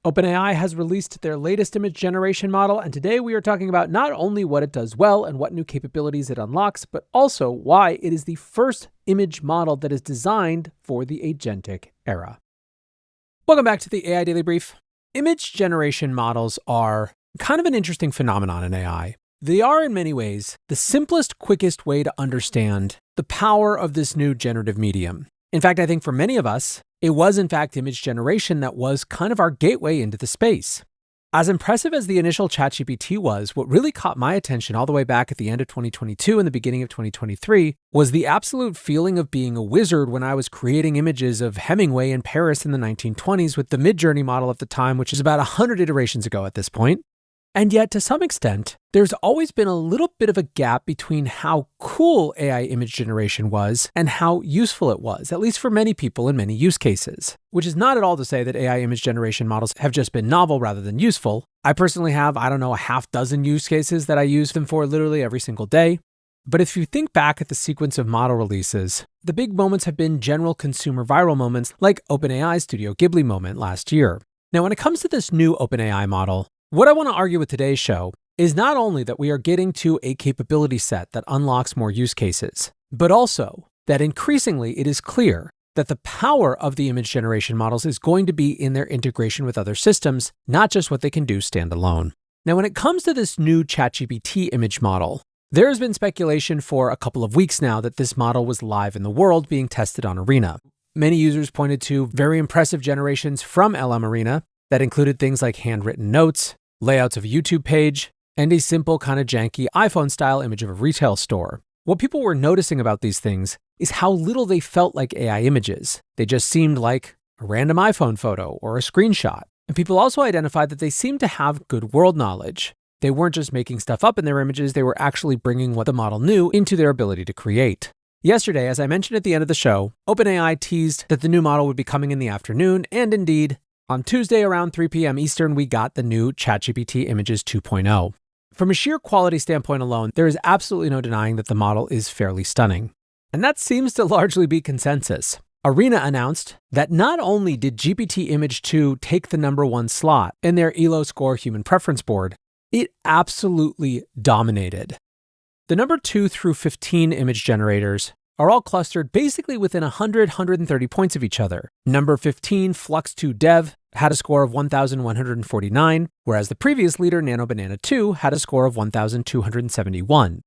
OpenAI has released their latest image generation model, and today we are talking about not only what it does well and what new capabilities it unlocks, but also why it is the first image model that is designed for the agentic era. Welcome back to the AI Daily Brief. Image generation models are kind of an interesting phenomenon in AI. They are, in many ways, the simplest, quickest way to understand the power of this new generative medium. In fact, I think for many of us, it was in fact image generation that was kind of our gateway into the space. As impressive as the initial ChatGPT was, what really caught my attention all the way back at the end of 2022 and the beginning of 2023 was the absolute feeling of being a wizard when I was creating images of Hemingway in Paris in the 1920s with the Midjourney model at the time, which is about 100 iterations ago at this point. And yet, to some extent, there's always been a little bit of a gap between how cool AI image generation was and how useful it was, at least for many people in many use cases. Which is not at all to say that AI image generation models have just been novel rather than useful. I personally have, a half dozen use cases that I use them for literally every single day. But if you think back at the sequence of model releases, the big moments have been general consumer viral moments like OpenAI's Studio Ghibli moment last year. Now, when it comes to this new OpenAI model, what I want to argue with today's show is not only that we are getting to a capability set that unlocks more use cases, but also that increasingly it is clear that the power of the image generation models is going to be in their integration with other systems, not just what they can do standalone. Now, when it comes to this new ChatGPT image model, there has been speculation for a couple of weeks now that this model was live in the world being tested on Arena. Many users pointed to very impressive generations from LM Arena that included things like handwritten notes, layouts of a YouTube page, and a simple kind of janky iPhone-style image of a retail store. What people were noticing about these things is how little they felt like AI images. They just seemed like a random iPhone photo or a screenshot. And people also identified that they seemed to have good world knowledge. They weren't just making stuff up in their images, they were actually bringing what the model knew into their ability to create. Yesterday, as I mentioned at the end of the show, OpenAI teased that the new model would be coming in the afternoon, and indeed, on Tuesday around 3 p.m. Eastern, we got the new ChatGPT Images 2.0. From a sheer quality standpoint alone, there is absolutely no denying that the model is fairly stunning. And that seems to largely be consensus. Arena announced that not only did GPT Image 2 take the #1 slot in their ELO score human preference board, it absolutely dominated. The number 2 through 15 image generators are all clustered basically within 130 points of each other. Number 15, Flux2 Dev, had a score of 1,149, whereas the previous leader, NanoBanana 2, had a score of 1,271.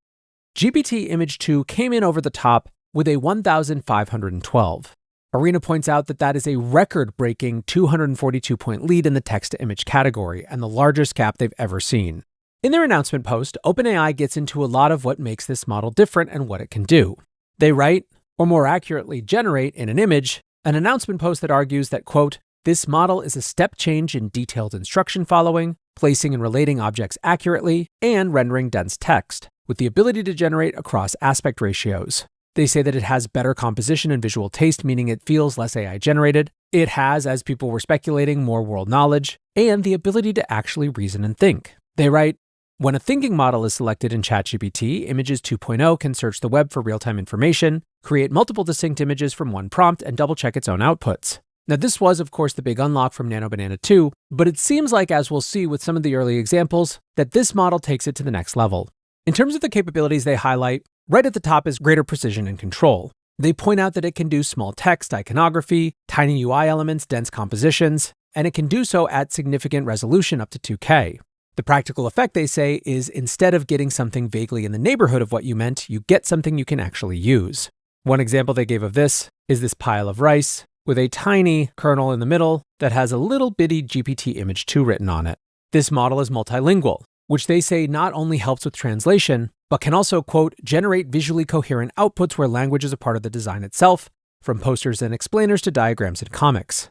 GPT Image 2 came in over the top with a 1,512. Arena points out that that is a record-breaking 242-point lead in the text-to-image category and the largest gap they've ever seen. In their announcement post, OpenAI gets into a lot of what makes this model different and what it can do. They write, or more accurately generate in an image, an announcement post that argues that, quote, this model is a step change in detailed instruction following, placing and relating objects accurately, and rendering dense text, with the ability to generate across aspect ratios. They say that it has better composition and visual taste, meaning it feels less AI generated. It has, as people were speculating, more world knowledge, and the ability to actually reason and think. They write, when a thinking model is selected in ChatGPT, Images 2.0 can search the web for real-time information, create multiple distinct images from one prompt, and double-check its own outputs. Now, this was, of course, the big unlock from NanoBanana 2, but it seems like, as we'll see with some of the early examples, that this model takes it to the next level. In terms of the capabilities they highlight, right at the top is greater precision and control. They point out that it can do small text, iconography, tiny UI elements, dense compositions, and it can do so at significant resolution up to 2K. The practical effect, they say, is instead of getting something vaguely in the neighborhood of what you meant, you get something you can actually use. One example they gave of this is this pile of rice with a tiny kernel in the middle that has a little bitty GPT Image 2 written on it. This model is multilingual, which they say not only helps with translation, but can also, quote, generate visually coherent outputs where language is a part of the design itself, from posters and explainers to diagrams and comics.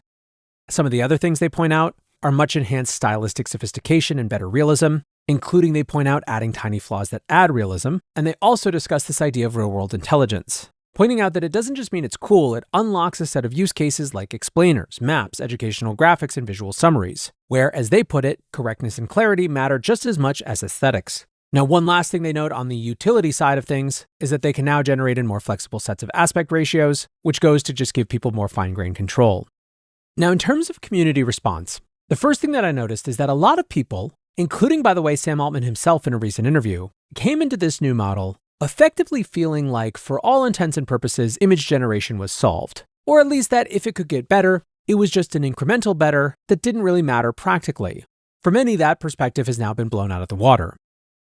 Some of the other things they point out are much enhanced stylistic sophistication and better realism, including they point out adding tiny flaws that add realism, and they also discuss this idea of real-world intelligence, pointing out that it doesn't just mean it's cool, it unlocks a set of use cases like explainers, maps, educational graphics, and visual summaries, where, as they put it, correctness and clarity matter just as much as aesthetics. Now, one last thing they note on the utility side of things is that they can now generate in more flexible sets of aspect ratios, which goes to just give people more fine-grained control. Now, in terms of community response, The first thing that I noticed is that a lot of people, including, by the way, Sam Altman himself in a recent interview, came into this new model effectively feeling like, for all intents and purposes, image generation was solved. Or at least that if it could get better, it was just an incremental better that didn't really matter practically. For many, that perspective has now been blown out of the water.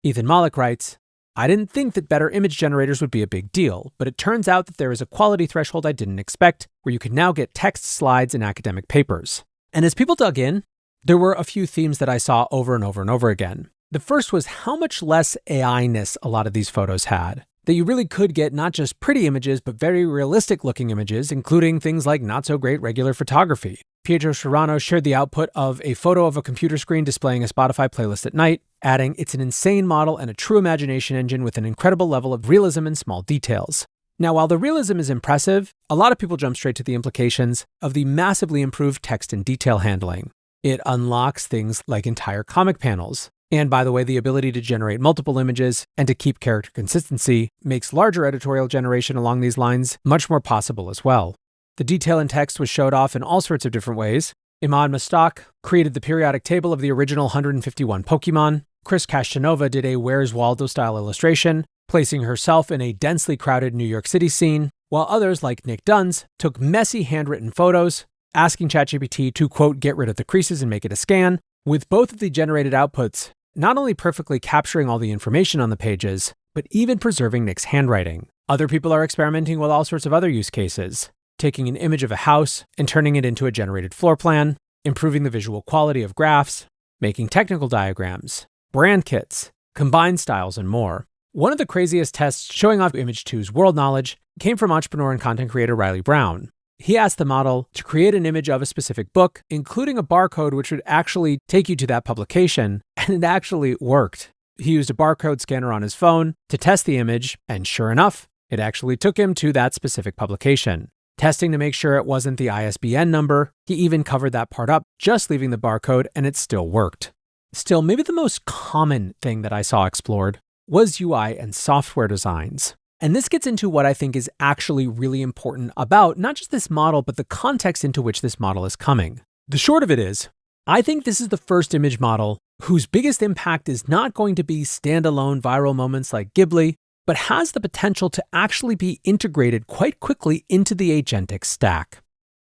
Ethan Malik writes, I didn't think that better image generators would be a big deal, but it turns out that there is a quality threshold I didn't expect, where you can now get text slides in academic papers. And as people dug in, there were a few themes that I saw over and over and over again. The first was how much less AI-ness a lot of these photos had. That you really could get not just pretty images, but very realistic-looking images, including things like not-so-great regular photography. Pietro Serrano shared the output of a photo of a computer screen displaying a Spotify playlist at night, adding, it's an insane model and a true imagination engine with an incredible level of realism and small details. Now, while the realism is impressive, a lot of people jump straight to the implications of the massively improved text and detail handling. It unlocks things like entire comic panels. And by the way, the ability to generate multiple images and to keep character consistency makes larger editorial generation along these lines much more possible as well. The detail in text was showed off in all sorts of different ways. Imad Mustak created the periodic table of the original 151 Pokemon. Chris Castanova did a Where's Waldo-style illustration, placing herself in a densely crowded New York City scene, while others, like Nick Duns, took messy handwritten photos, asking ChatGPT to, quote, get rid of the creases and make it a scan, with both of the generated outputs not only perfectly capturing all the information on the pages, but even preserving Nick's handwriting. Other people are experimenting with all sorts of other use cases, taking an image of a house and turning it into a generated floor plan, improving the visual quality of graphs, making technical diagrams, brand kits, combined styles, and more. One of the craziest tests showing off Image 2's world knowledge came from entrepreneur and content creator Riley Brown. He asked the model to create an image of a specific book, including a barcode which would actually take you to that publication, and it actually worked. He used a barcode scanner on his phone to test the image, and sure enough, it actually took him to that specific publication. Testing to make sure it wasn't the ISBN number, he even covered that part up, just leaving the barcode, and it still worked. Still, maybe the most common thing that I saw explored was UI and software designs. And this gets into what I think is actually really important about not just this model, but the context into which this model is coming. The short of it is, I think this is the first image model whose biggest impact is not going to be standalone viral moments like Ghibli, but has the potential to actually be integrated quite quickly into the agentic stack.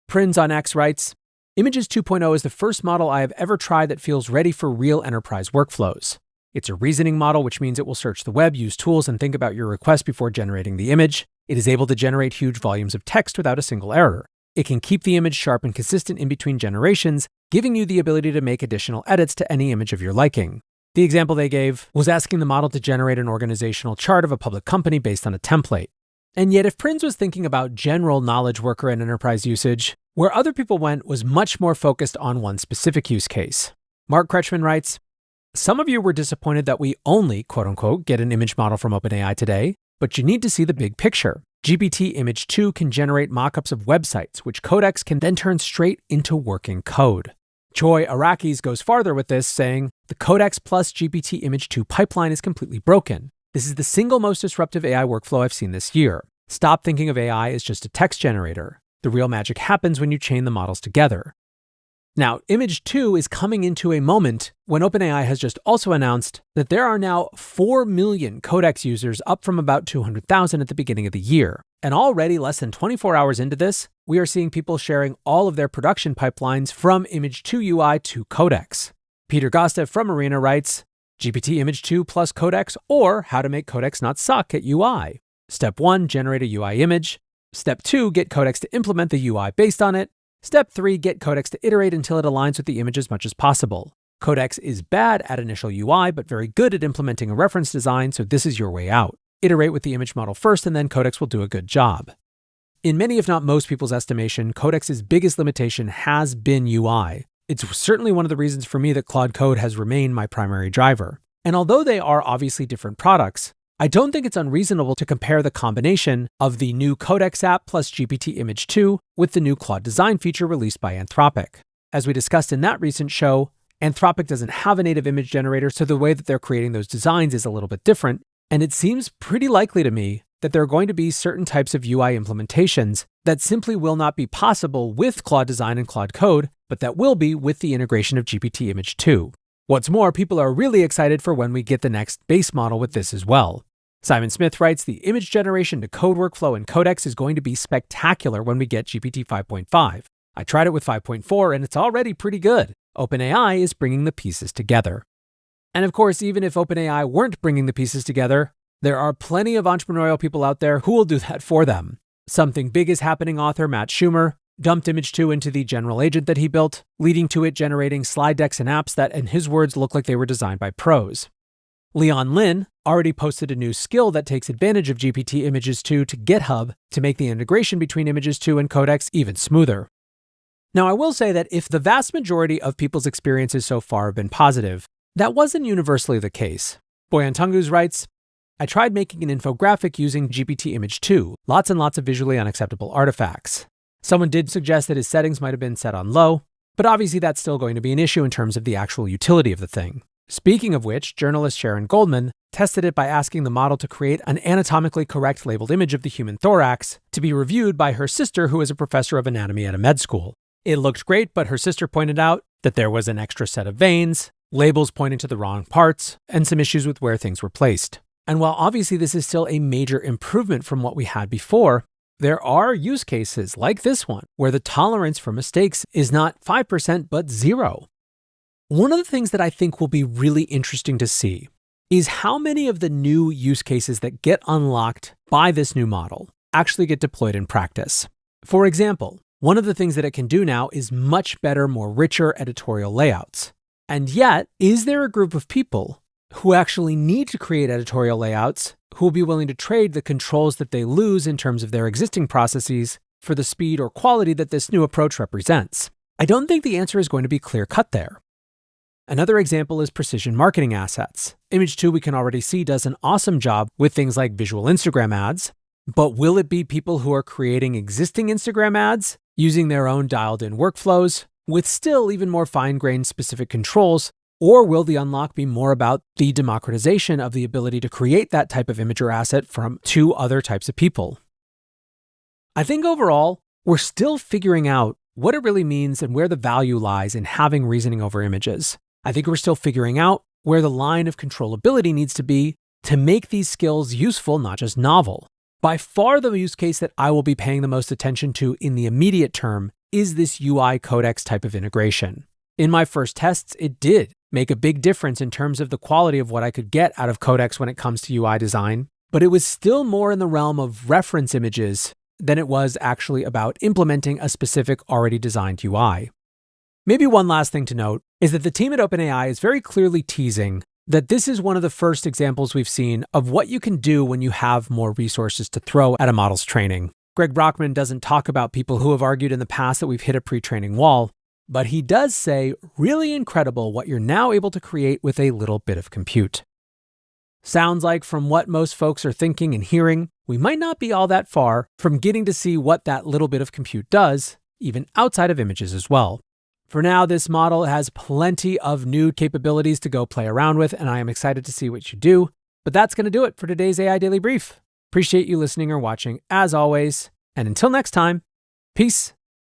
Prins on X writes, Images 2.0 is the first model I have ever tried that feels ready for real enterprise workflows. It's a reasoning model, which means it will search the web, use tools, and think about your request before generating the image. It is able to generate huge volumes of text without a single error. It can keep the image sharp and consistent in between generations, giving you the ability to make additional edits to any image of your liking. The example they gave was asking the model to generate an organizational chart of a public company based on a template. And yet, if Prins was thinking about general knowledge worker and enterprise usage, where other people went was much more focused on one specific use case. Mark Kretschmann writes, some of you were disappointed that we only, quote unquote, get an image model from OpenAI today, but you need to see the big picture. GPT Image 2 can generate mockups of websites, which Codex can then turn straight into working code. Joy Arakis goes farther with this, saying, the Codex plus GPT Image 2 pipeline is completely broken. This is the single most disruptive AI workflow I've seen this year. Stop thinking of AI as just a text generator. The real magic happens when you chain the models together. Now, Image 2 is coming into a moment when OpenAI has just also announced that there are now 4 million Codex users, up from about 200,000 at the beginning of the year. And already less than 24 hours into this, we are seeing people sharing all of their production pipelines from Image 2 UI to Codex. Peter Gostev from Arena writes, GPT Image 2 plus Codex, or how to make Codex not suck at UI. Step 1, generate a UI image. Step 2, get Codex to implement the UI based on it. Step 3, get Codex to iterate until it aligns with the image as much as possible. Codex is bad at initial UI, but very good at implementing a reference design, so this is your way out. Iterate with the image model first, and then Codex will do a good job. In many, if not most people's estimation, Codex's biggest limitation has been UI. It's certainly one of the reasons for me that Claude Code has remained my primary driver. And although they are obviously different products, I don't think it's unreasonable to compare the combination of the new Codex app plus GPT Image 2 with the new Claude Design feature released by Anthropic. As we discussed in that recent show, Anthropic doesn't have a native image generator, so the way that they're creating those designs is a little bit different, and it seems pretty likely to me that there are going to be certain types of UI implementations that simply will not be possible with Claude Design and Claude Code but that will be with the integration of GPT Image 2. What's more, people are really excited for when we get the next base model with this as well. Simon Smith writes, the image generation to code workflow in Codex is going to be spectacular when we get GPT 5.5. I tried it with 5.4 and it's already pretty good. OpenAI is bringing the pieces together. And of course, even if OpenAI weren't bringing the pieces together, there are plenty of entrepreneurial people out there who will do that for them. Something Big is Happening author Matt Schumer dumped Image 2 into the general agent that he built, leading to it generating slide decks and apps that, in his words, look like they were designed by pros. Leon Lin already posted a new skill that takes advantage of GPT Images 2 to GitHub to make the integration between Images 2 and Codex even smoother. Now, I will say that if the vast majority of people's experiences so far have been positive, that wasn't universally the case. Boyan Tungus writes, I tried making an infographic using GPT Image 2, lots and lots of visually unacceptable artifacts. Someone did suggest that his settings might have been set on low, but obviously that's still going to be an issue in terms of the actual utility of the thing. Speaking of which, journalist Sharon Goldman tested it by asking the model to create an anatomically correct labeled image of the human thorax to be reviewed by her sister, who is a professor of anatomy at a med school. It looked great, but her sister pointed out that there was an extra set of veins, labels pointing to the wrong parts, and some issues with where things were placed. And while obviously this is still a major improvement from what we had before, there are use cases like this one where the tolerance for mistakes is not 5% but 0. One of the things that I think will be really interesting to see is how many of the new use cases that get unlocked by this new model actually get deployed in practice. For example, one of the things that it can do now is much better, more richer editorial layouts. And yet, is there a group of people who actually need to create editorial layouts who will be willing to trade the controls that they lose in terms of their existing processes for the speed or quality that this new approach represents? I don't think the answer is going to be clear-cut there. Another example is precision marketing assets. Image 2, we can already see, does an awesome job with things like visual Instagram ads, but will it be people who are creating existing Instagram ads using their own dialed-in workflows with still even more fine-grained specific controls, or will the unlock be more about the democratization of the ability to create that type of image or asset from two other types of people? I think overall, we're still figuring out what it really means and where the value lies in having reasoning over images. I think we're still figuring out where the line of controllability needs to be to make these skills useful, not just novel. By far the use case that I will be paying the most attention to in the immediate term is this UI Codex type of integration. In my first tests, it did make a big difference in terms of the quality of what I could get out of Codex when it comes to UI design, but it was still more in the realm of reference images than it was actually about implementing a specific already designed UI. Maybe one last thing to note is that the team at OpenAI is very clearly teasing that this is one of the first examples we've seen of what you can do when you have more resources to throw at a model's training. Greg Brockman doesn't talk about people who have argued in the past that we've hit a pre-training wall, but he does say really incredible what you're now able to create with a little bit of compute. Sounds like from what most folks are thinking and hearing, we might not be all that far from getting to see what that little bit of compute does, even outside of images as well. For now, this model has plenty of new capabilities to go play around with, and I am excited to see what you do. But that's going to do it for today's AI Daily Brief. Appreciate you listening or watching as always, and until next time, peace.